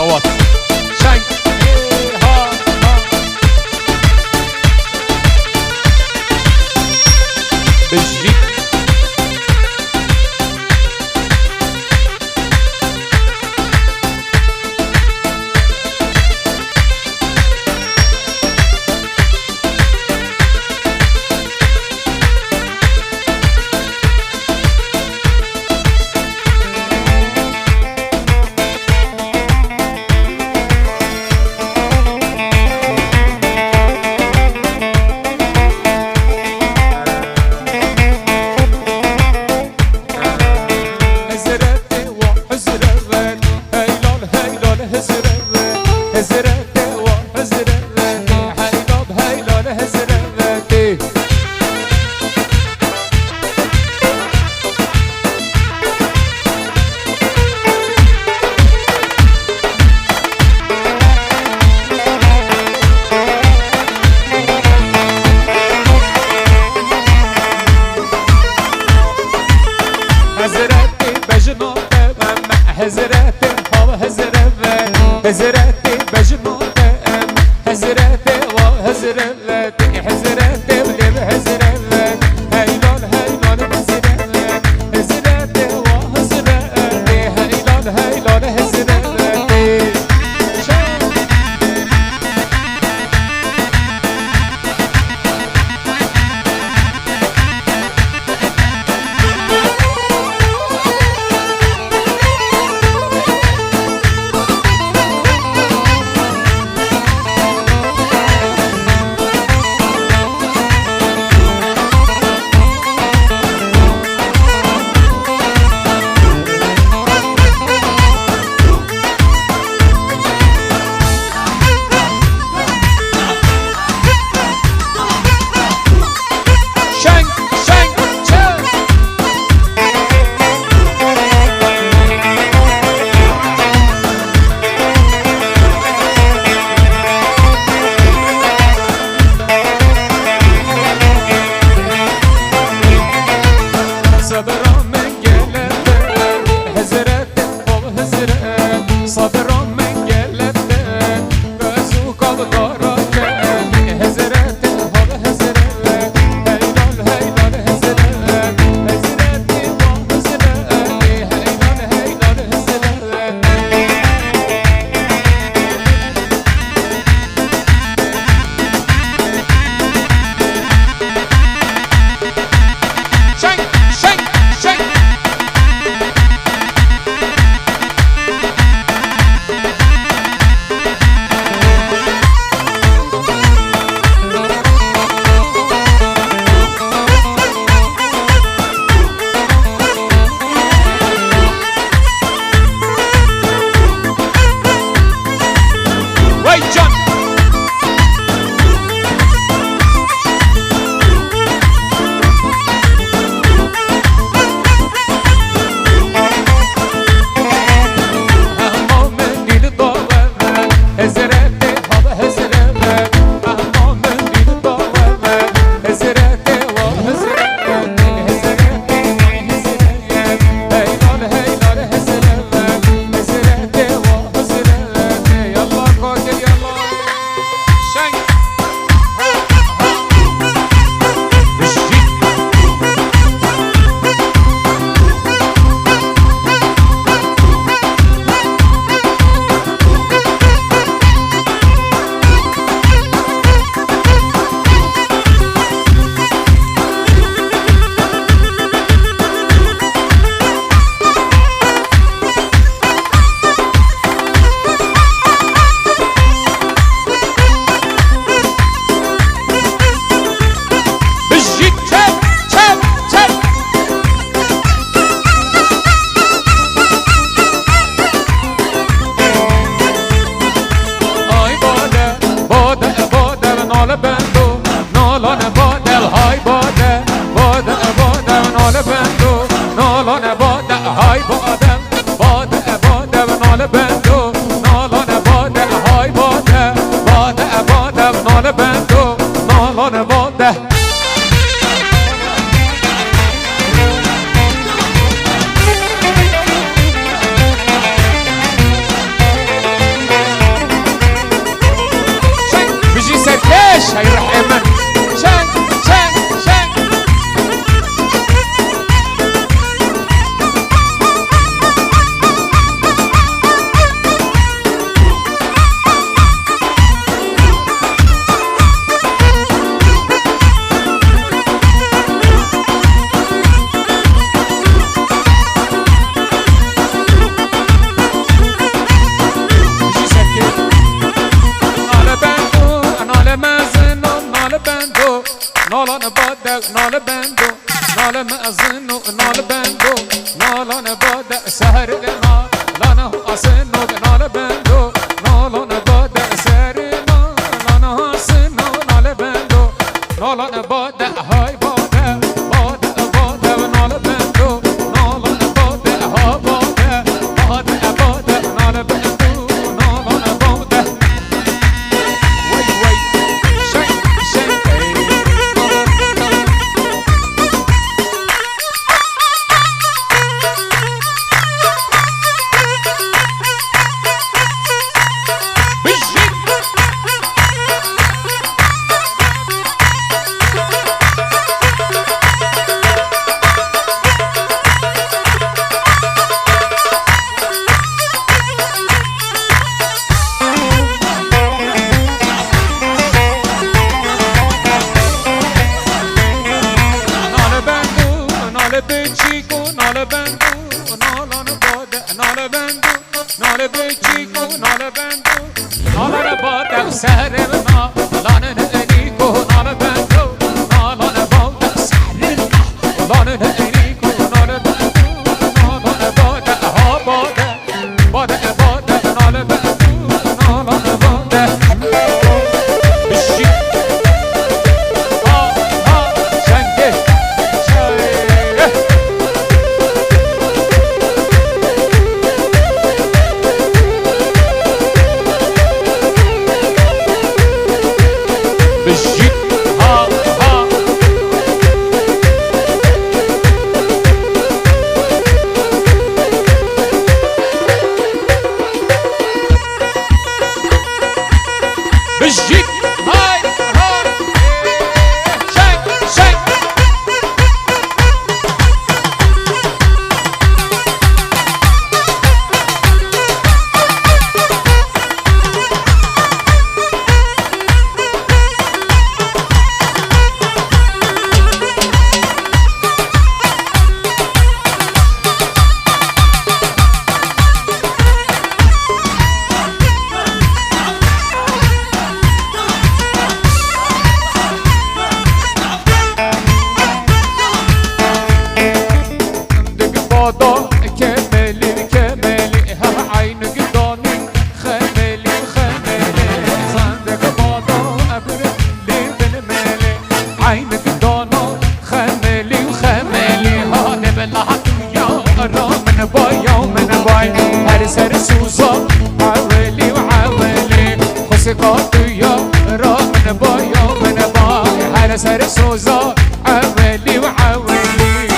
قوات شنگ ها ها بجري حزرتي بجنودة حزرتي وحزرتي حزرتي ولي بحزرتي هيلون هيلون حزرتي حزرتي وحزرتي هيلون هيلون حزرتي سنو نال بندو نالان باده سر نالان ها سنو نال بندو نالان باده های باده باده باده نال بندو نالان باده ها باده باده باده نال بندو نالان باده وی وی شی شی سر سوزا عولي وعولي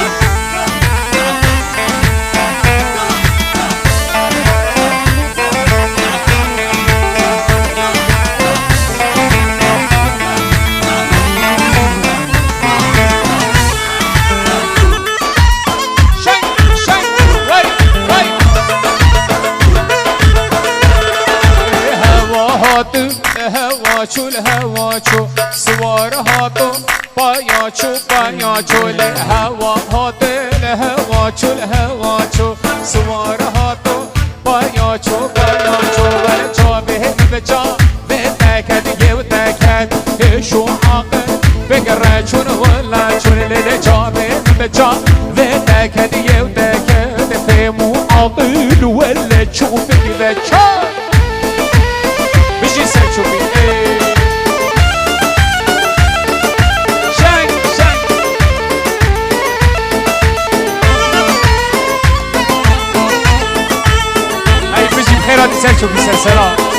هوا الهوا چو سوار هاتو پایا چو الهوا هات الهوا چو الهوا چو سوار هاتو پایا چو ولا چا به جا به تکد یو تکد شو عاقل بقرا چون ولا چون له جا به جا به تکد یو تکد فهمو عاقل ولا تشوف كذا چا بيجي سنشوفي خیراتی سر چوبی سلسلا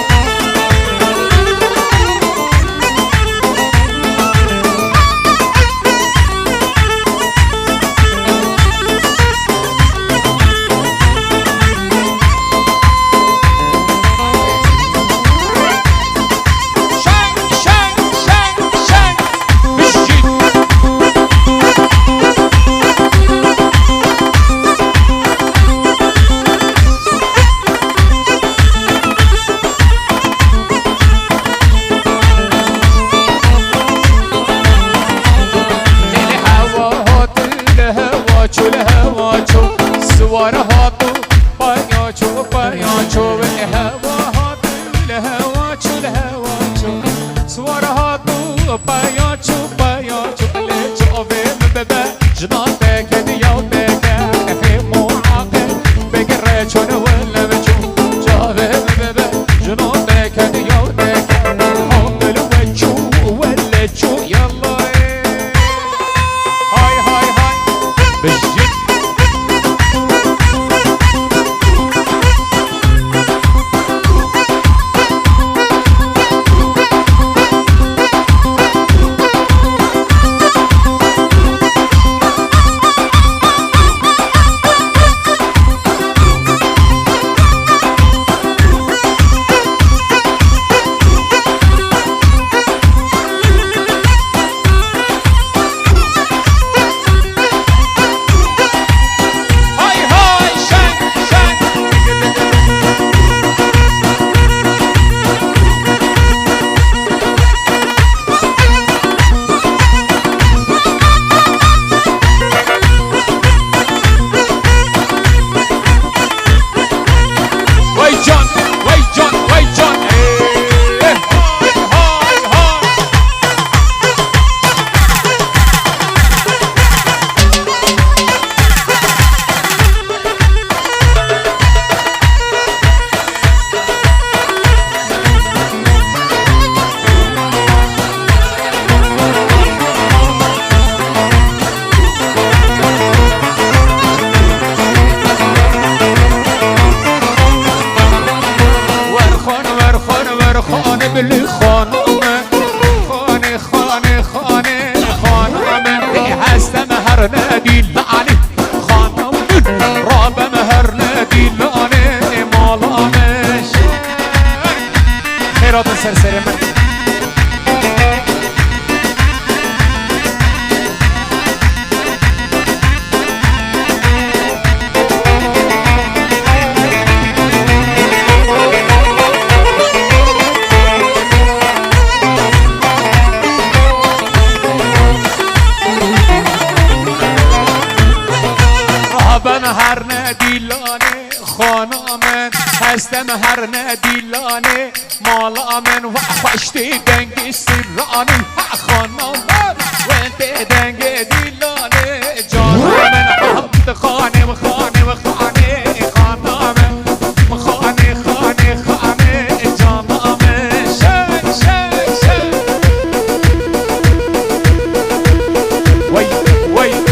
خيرات سرسري من من هر ندیلانه خانه من هستم هر ندیلانه مالا من و خوشتی دنگ سرانه خانه من و دنگ دیلانه جان من حمد خانه و خانه و خانه خانه من خانه خانه خانه جان من شن شن شن وی وی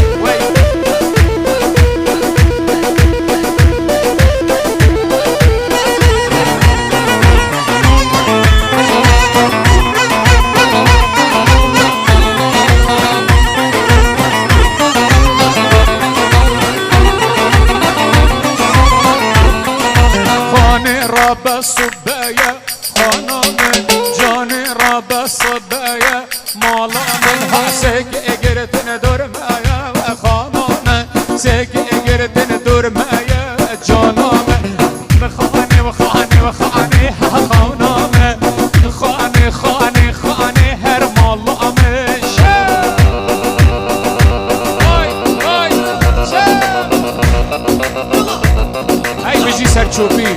صبايا خانا من جاني راب صبايا مالا من هاسك اجرتن دور مايا وخانا من سك اجرتن دور مايا جانا من خاني وخاني وخاني خانا من خاني خاني خاني هر مالا من شا هاي شا هاي بيجي سرچوبي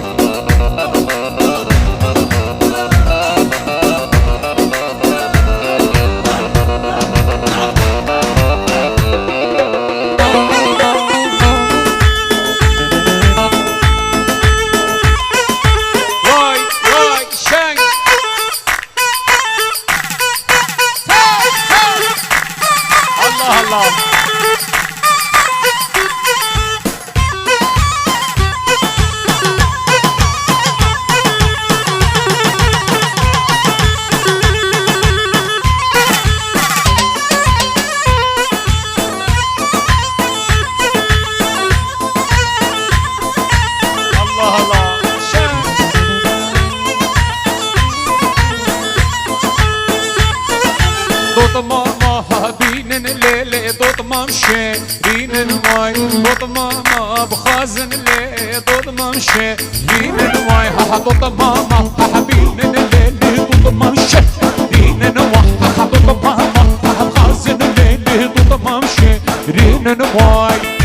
شيرين واي دوط ماما بخازن لي دوط مام شيرين واي دوط ماما حبين الليل دوط مام شيرين واي دوط ماما بخازن لي دوط مام شيرين واي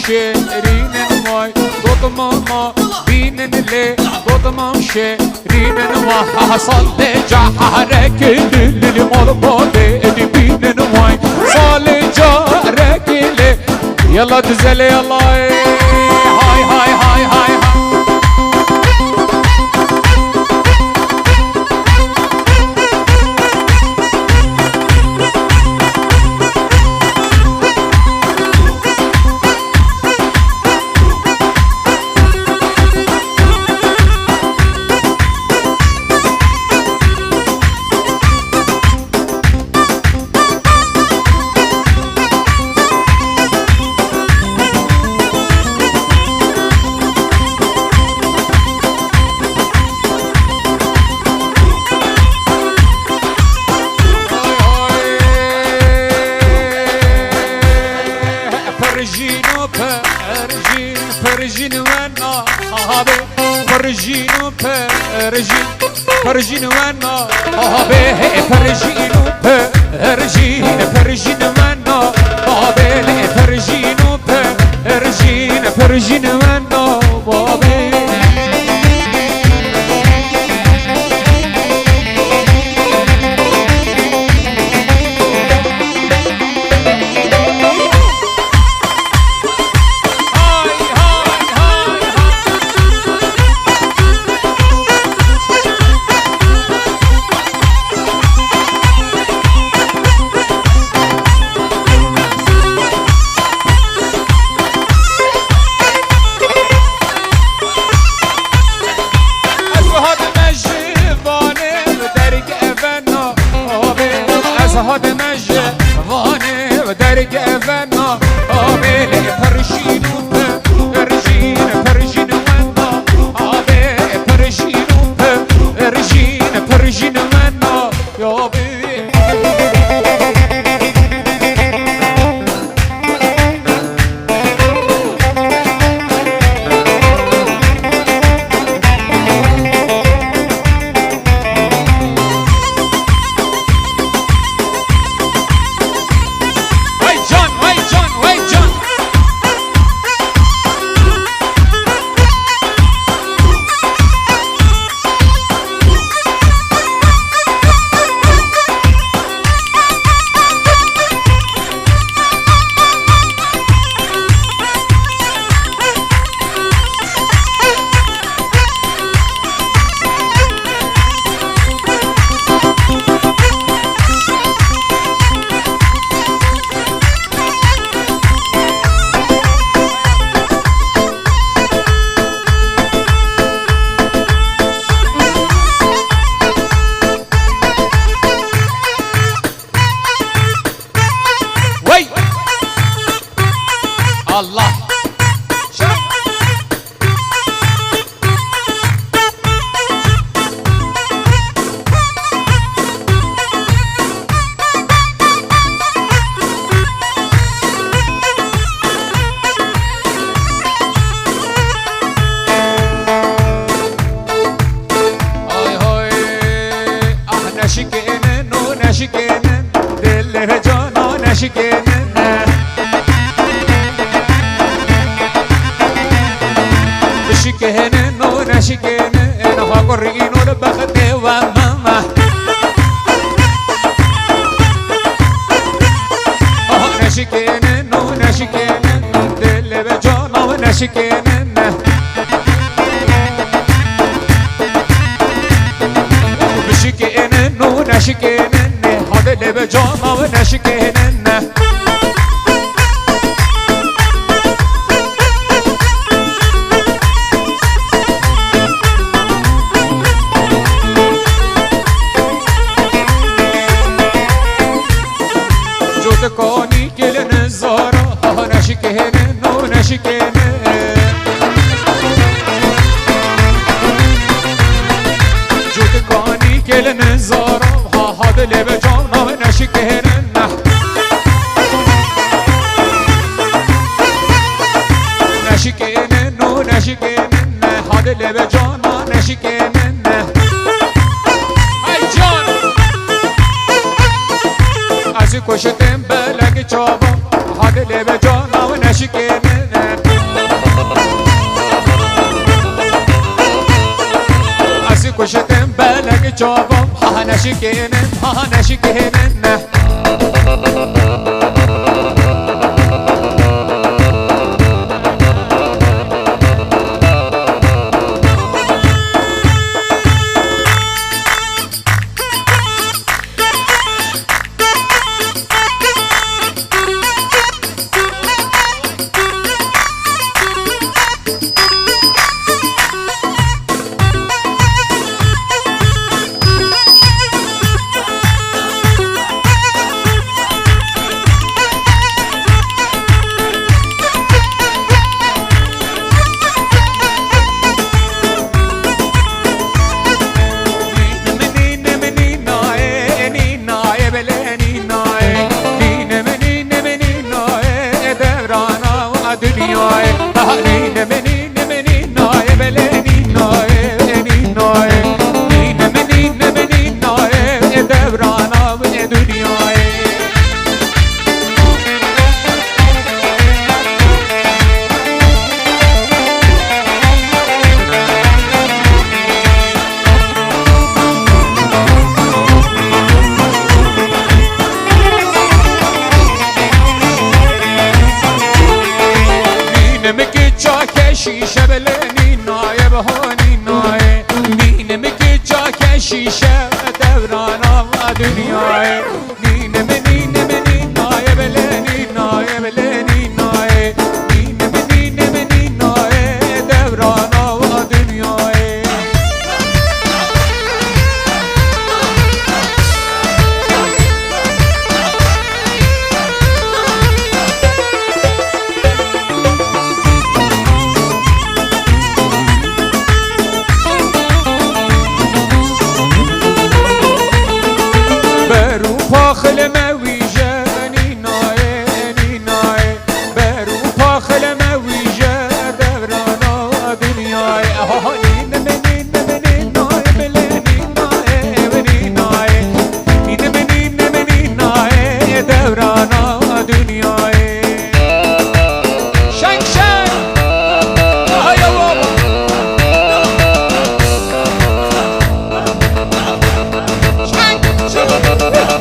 شيرين واي دوط ماما بين اللي دوط مام شيرين واي حصل لي جارك اللي مربوطي بين واي صال جارك اللي يلا تزل يلا هاي هاي هاي هاي فرجين وانا هابي فرجين فرجين فرجين وانا هابي فرجين فرجين فرجين وانا هابي فرجين فرجين فرجين وانا هابي ونا آبی پرشین و پرشین پرشین ونا آبی پرشین و پرشین پرشین ونا یا بی الله شب هاي هاي احنا شكينا ونشكينا دل جانا نشكينا شكينا ونشكينا انا فقرين ولبختي وماما نشكينا ونشكينا دل بجانا ونشكينا بشكينا ونشكينا هذا اللي بجانا ونشكينا كوني كل نزارة نشكينا ونشكينا جود كوني كل نزارة هذا اللي بجانا ونشكينا نشكينا ونشكينا هذا اللي بجانا نشكينا هاي جان ازي كوشتين بلك چابا هذا اللي بجانا ونشكينا ازي كوشتين بلك چابا ها نشكينا ها نشكينا شیشه بلنی نایب هانی نای نینم که چاک شیشه دوران و دنیای نینم نینم نین نای بلنی نای بلنی نای نینم نینم نین نای دوران و دنیای دنیای شنگ شنگ های بابا شنگ شنگ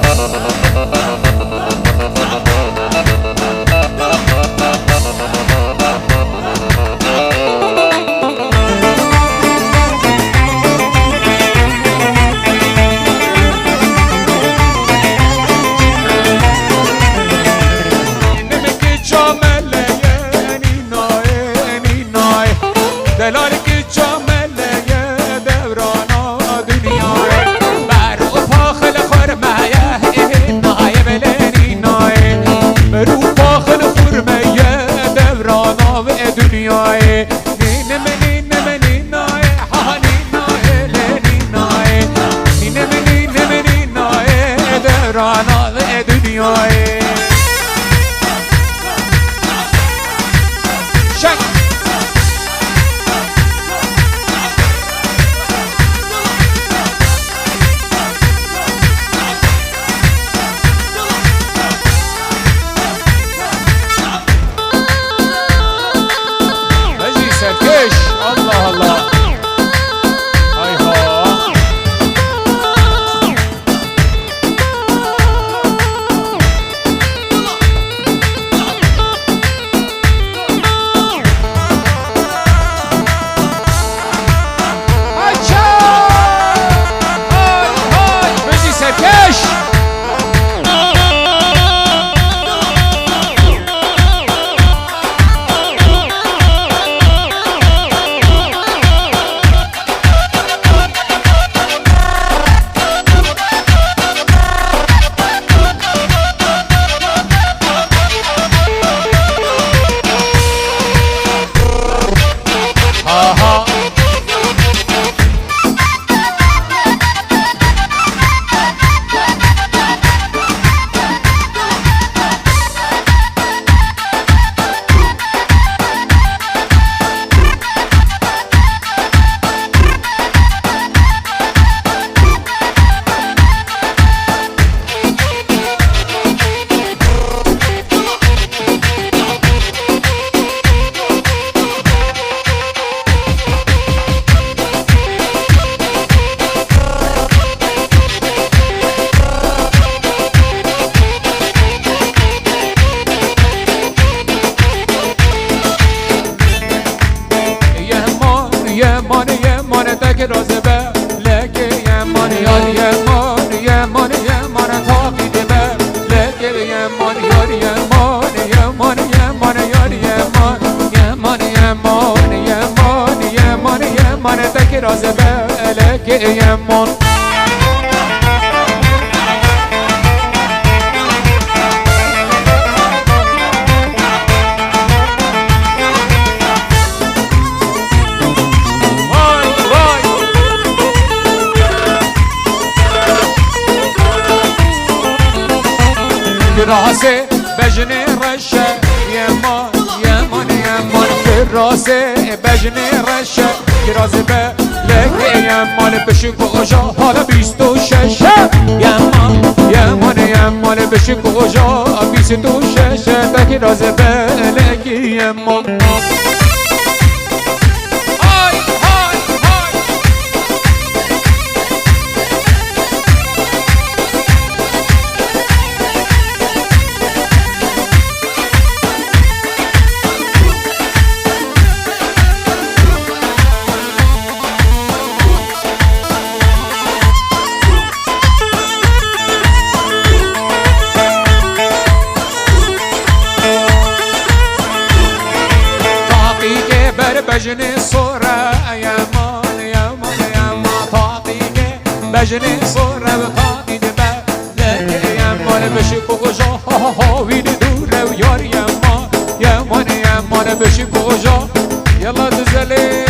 راسه بجنه رشه یمان یمان یمان که راسه بجنه رشه که رازه به لگه یمان بشی کجا حالا 26 یمان یمان یمان بشی کجا 26 تا که رازه به لگه یمان بجنه صوره یمان یمان یمان تاقیه بجنه صوره و تاقیده بلکه یمان بشی کجا هاوین دوره و یار یمان یمان یمان بشی کجا یلا تزلی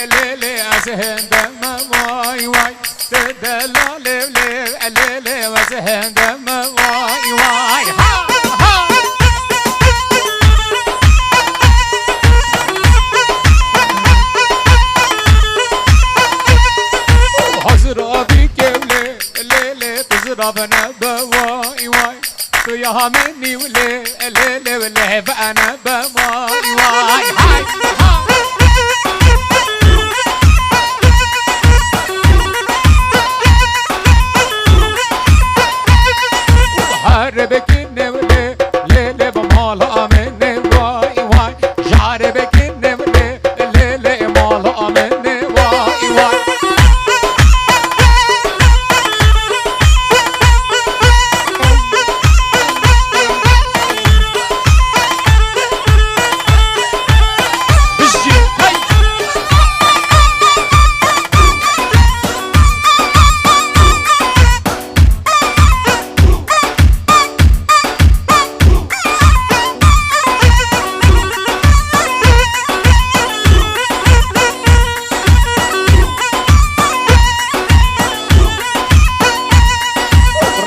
ليلي أزهندم واي واي تدلال ليلي وزهندم واي واي حزرا بك ليلي تزربنا بواي واي يا مني وليلي وليه فأنا بواي واي هاي حاربك النولي ليلي بمال أمني واي واي جاربك النولي ليلي مال أمني واي واي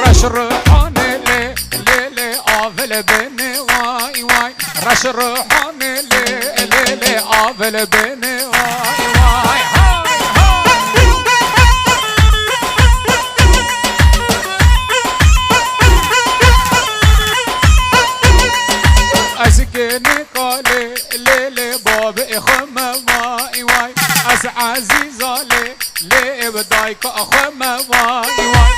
رشرحاني ليلي آفل بني واي واي رشرحاني ليلي آفل بني واي واي أسكني قالي ليلي باب إخمة واي واي أس عزيزة لي بدايك أخمة واي واي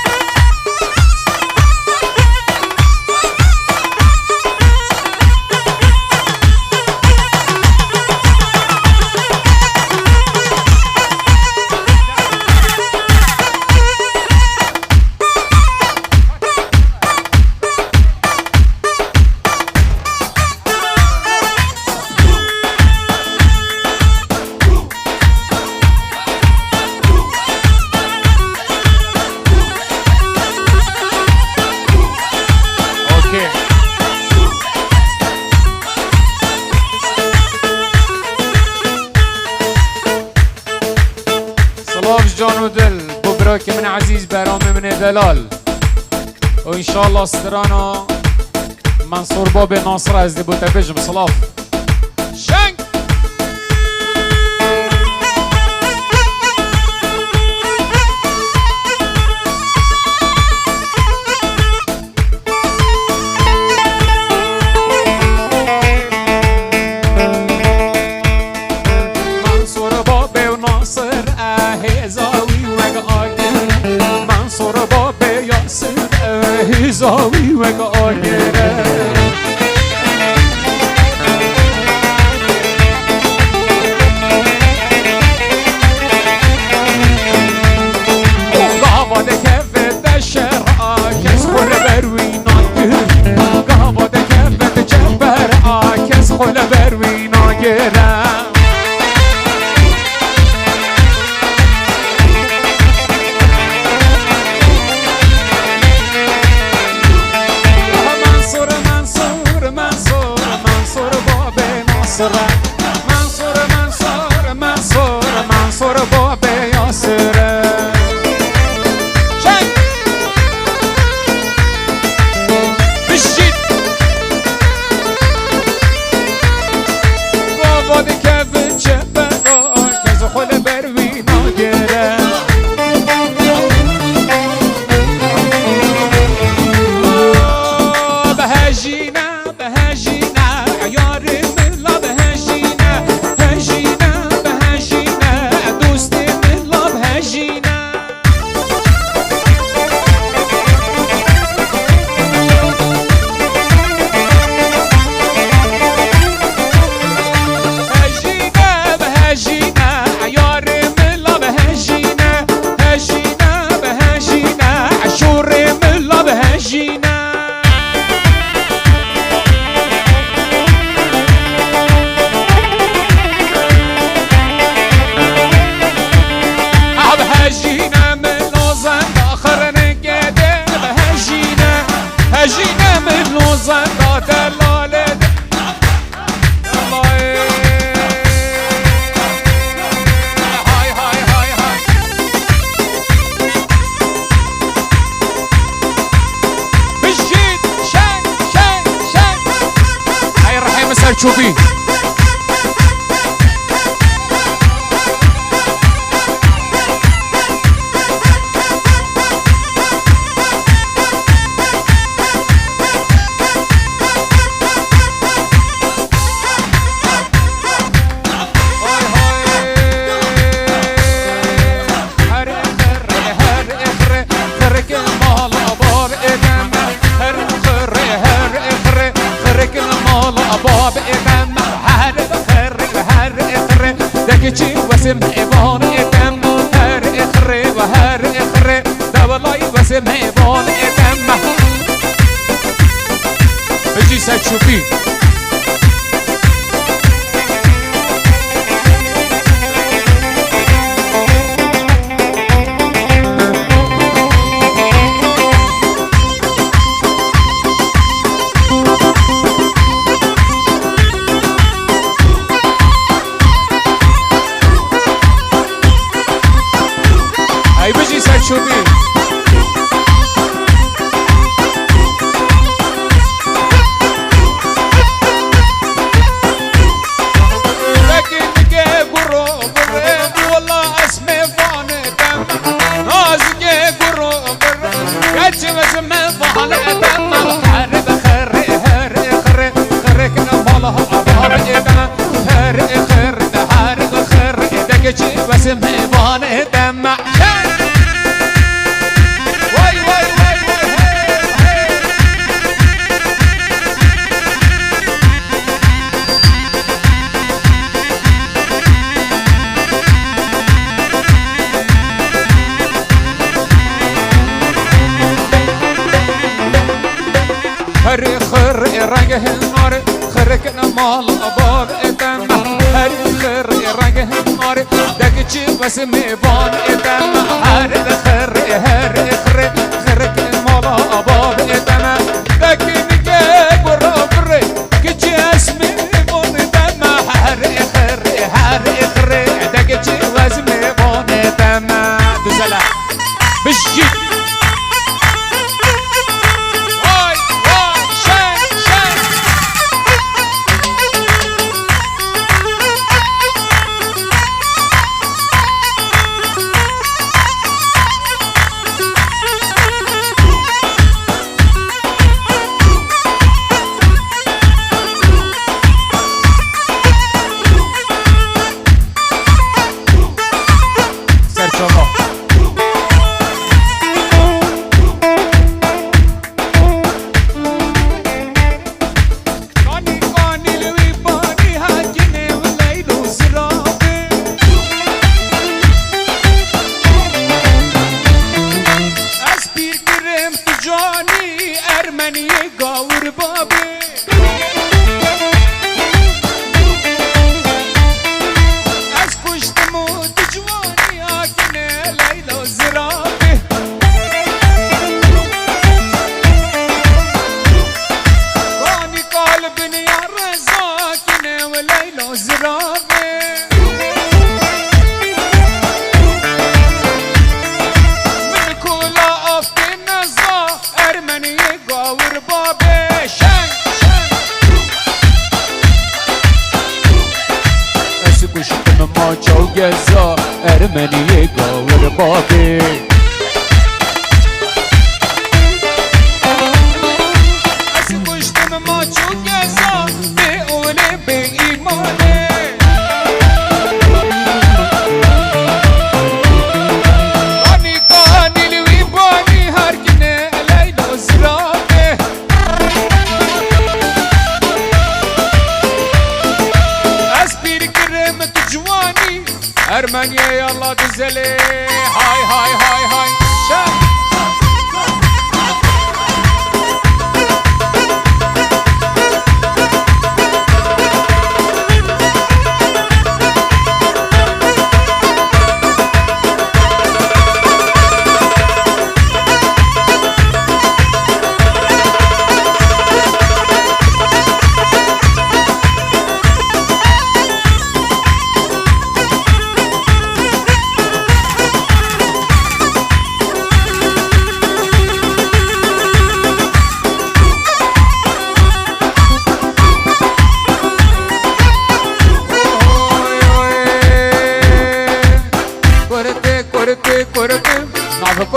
صلاف جان ودل ببراك من عزيز برامي من دلال وإن شاء الله استرانا منصور باب ناصر از دي بوتبجم صلاف شنك منصور باب وناصر زاوي وقاقر منصور باب ياسر زاوي وقاقر قابد كفت الشرع كسخل بروينا قابد كفت جبر كسخل بروينا قرام سلشوبي دكتي واسم إبان إتم هر إخري وهر إخري دبلاي واسم إبان إتم بجي سلشوبي سلشوبي لكن جيب الروب الريب والله اسمي فان دم ناز جيب الروب الريب كاتش اسمي فان دم حرب خري هري خري خري كنا مالها ابار دم هري خري حرب خري دكتش اسمي فان دم هري خري رنجه النار خركنا مال أباب إتم هري خري رنجه النار دكتشي بس ميبان إتم هري خري خركنا مال أباب إتم دكتشي جيب الربري كتشي اسمي بون إتم هري خري دكتشي بس ميبان إتم دوزلا بشجي جزا ارمني قاور بابي اسكشتم ما چو جزا بقول بإيماني اني كاني لوي باني هر كنه ليلو زرابي اسبير كرمت جواني أرمنيا يلا تزلي هاي هاي هاي هاي شاب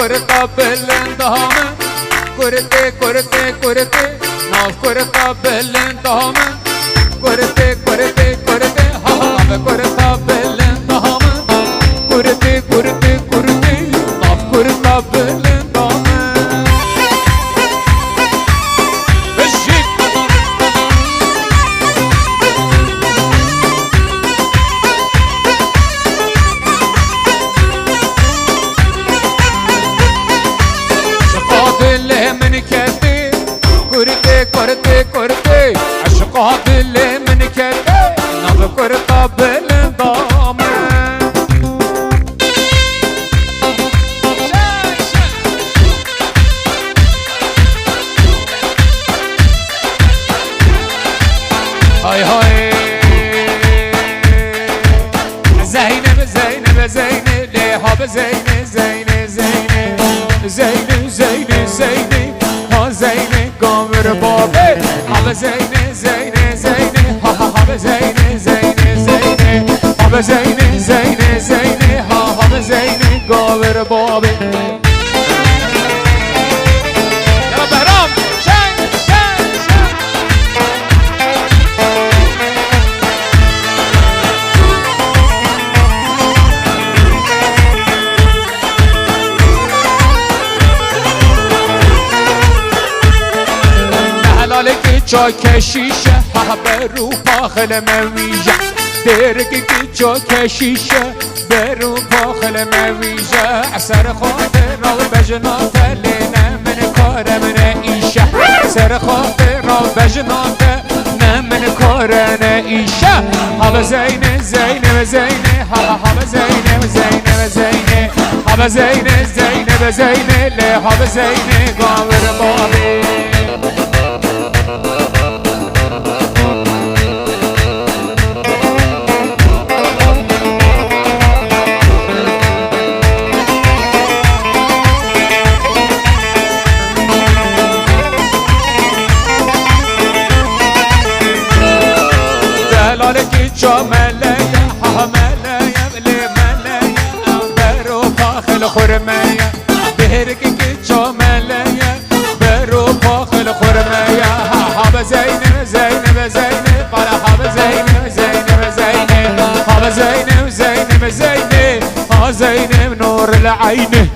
kurta belendamı kurte kurte kurte nav kurta belendamı kurte kurte kurte ha ha kurta belendamı kurte kurte kurte nav kurta belendamı eşik كرتي كرتي عشقها باللي من كرتي نذكر قبل انضام هاي هاي زينب زينب زينب ليها بزينب زينب زينب زينب زينب زينب ها زينب قامر بابي ها زينب زينب زينب ها ها ها زينب زينب زينب ها زينب زينب زينب ها ها زينب قامر بابي يلا بهرام شين شين شين لك چاک شیشه ها برو پاخل مویجه درک کی چاک شیشه برو پاخل مویجه اثر خاطر را بجنات لینه من کار من ایشه اثر خاطر را بجنات نه من کار نه ایشه ها زینه زینه زینه ها ها زینه زینه زینه ها زینه زینه زینه له ها زینه قامر بابی دلالك جمالية حمالية بلي مالية برو فاخل خرمية بهرك جمالية برو فاخل خرمية حب زينب زينب زينب على حب زينب زينب زينب حب زينب زينب زينب ها زينب نور العين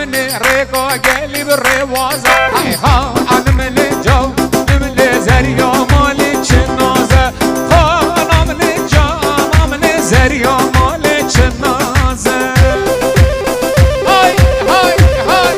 من ريقا قلب الروازة ها أنا من الجو من زريا مالي شنازة أنا من الجو من زريا مالي شنازة هاي هاي هاي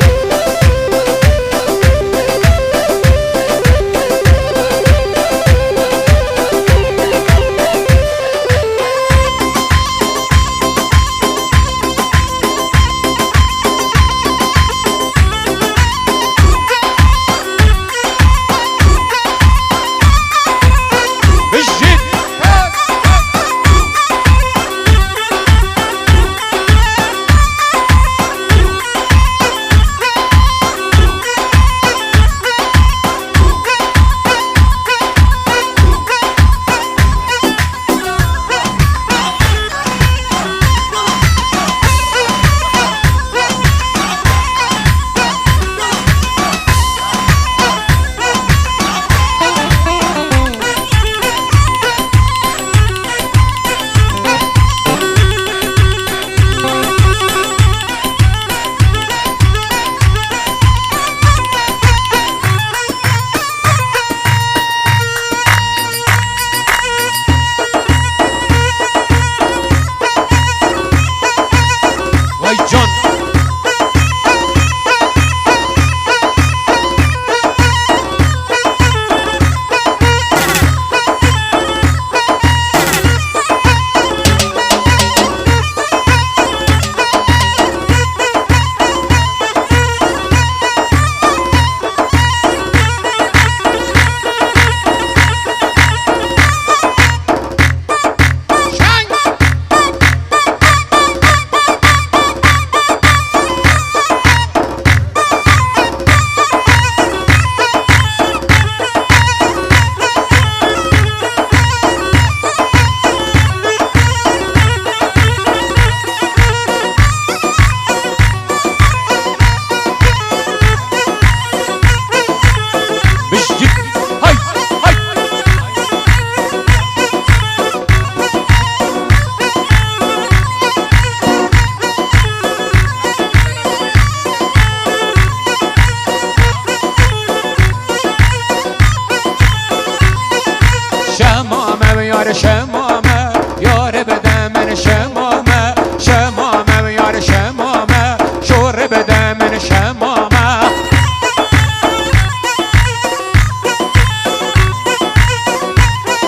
شمامه یار شمامه یار بده من شمامه شمامه یار شمامه شور بده من شمامه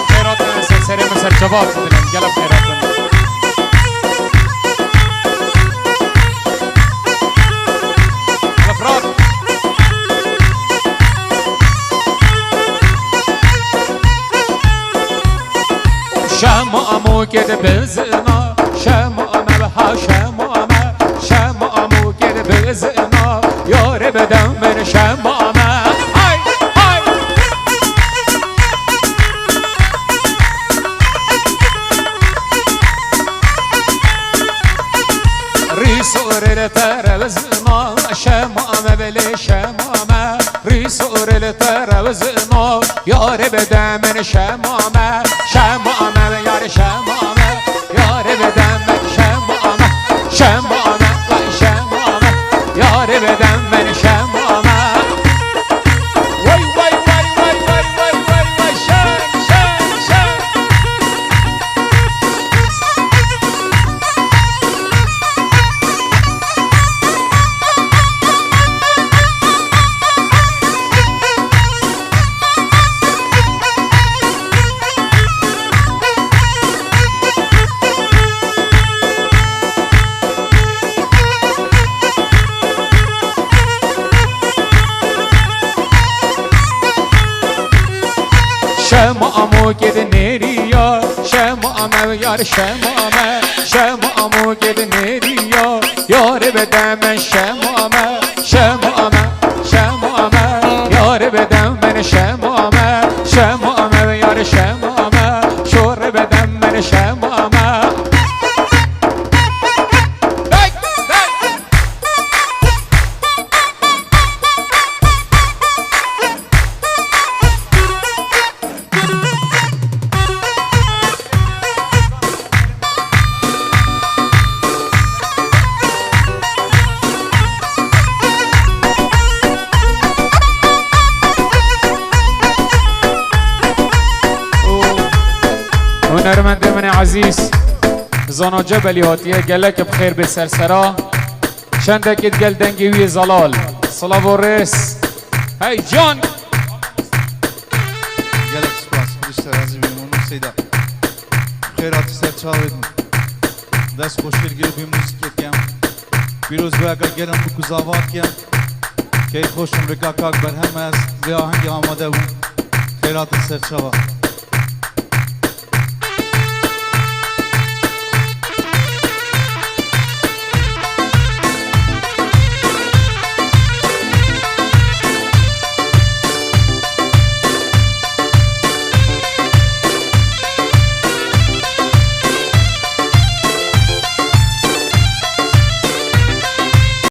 خیرات سری مسر جواب بدن گلب خیرات شمامو گد بزنا شمامه بها شمامه شمامو گد بزنا یار بدم من شمامه های های ریسور التر بزنا شمامه بلی شمامه ریسور التر بزنا یار بدم من شمامه شمامه یار شمامه یار بدم من شمامه شمامه و شمامه یار بدم من شمامه وای وای وای وای وای وای وای وای شم شم شم شمامو گد نریا شمامه یار شمامه شمامو گد نریا یار بدم من شمامه شمامه شمامه یار بدم من شمامه شمامه یار شمامه شور بدم من شمامه هنرمند من عزیز زانا جبلی هاتیه گلک بخیر به سرسرا چندکت گل دنگی وی زلال صلاة و رس هی جان گلک سپاس خودشتر عزیزی بینمونم سیدا خیراتی سرچاویدم دست خوشگل گیرو بی موسیقی کم پیروز به اگر گرم بکو زاوات کم که خوشم رکا کاک برهم است به آهنگ آماده بود خیراتی سرچاوه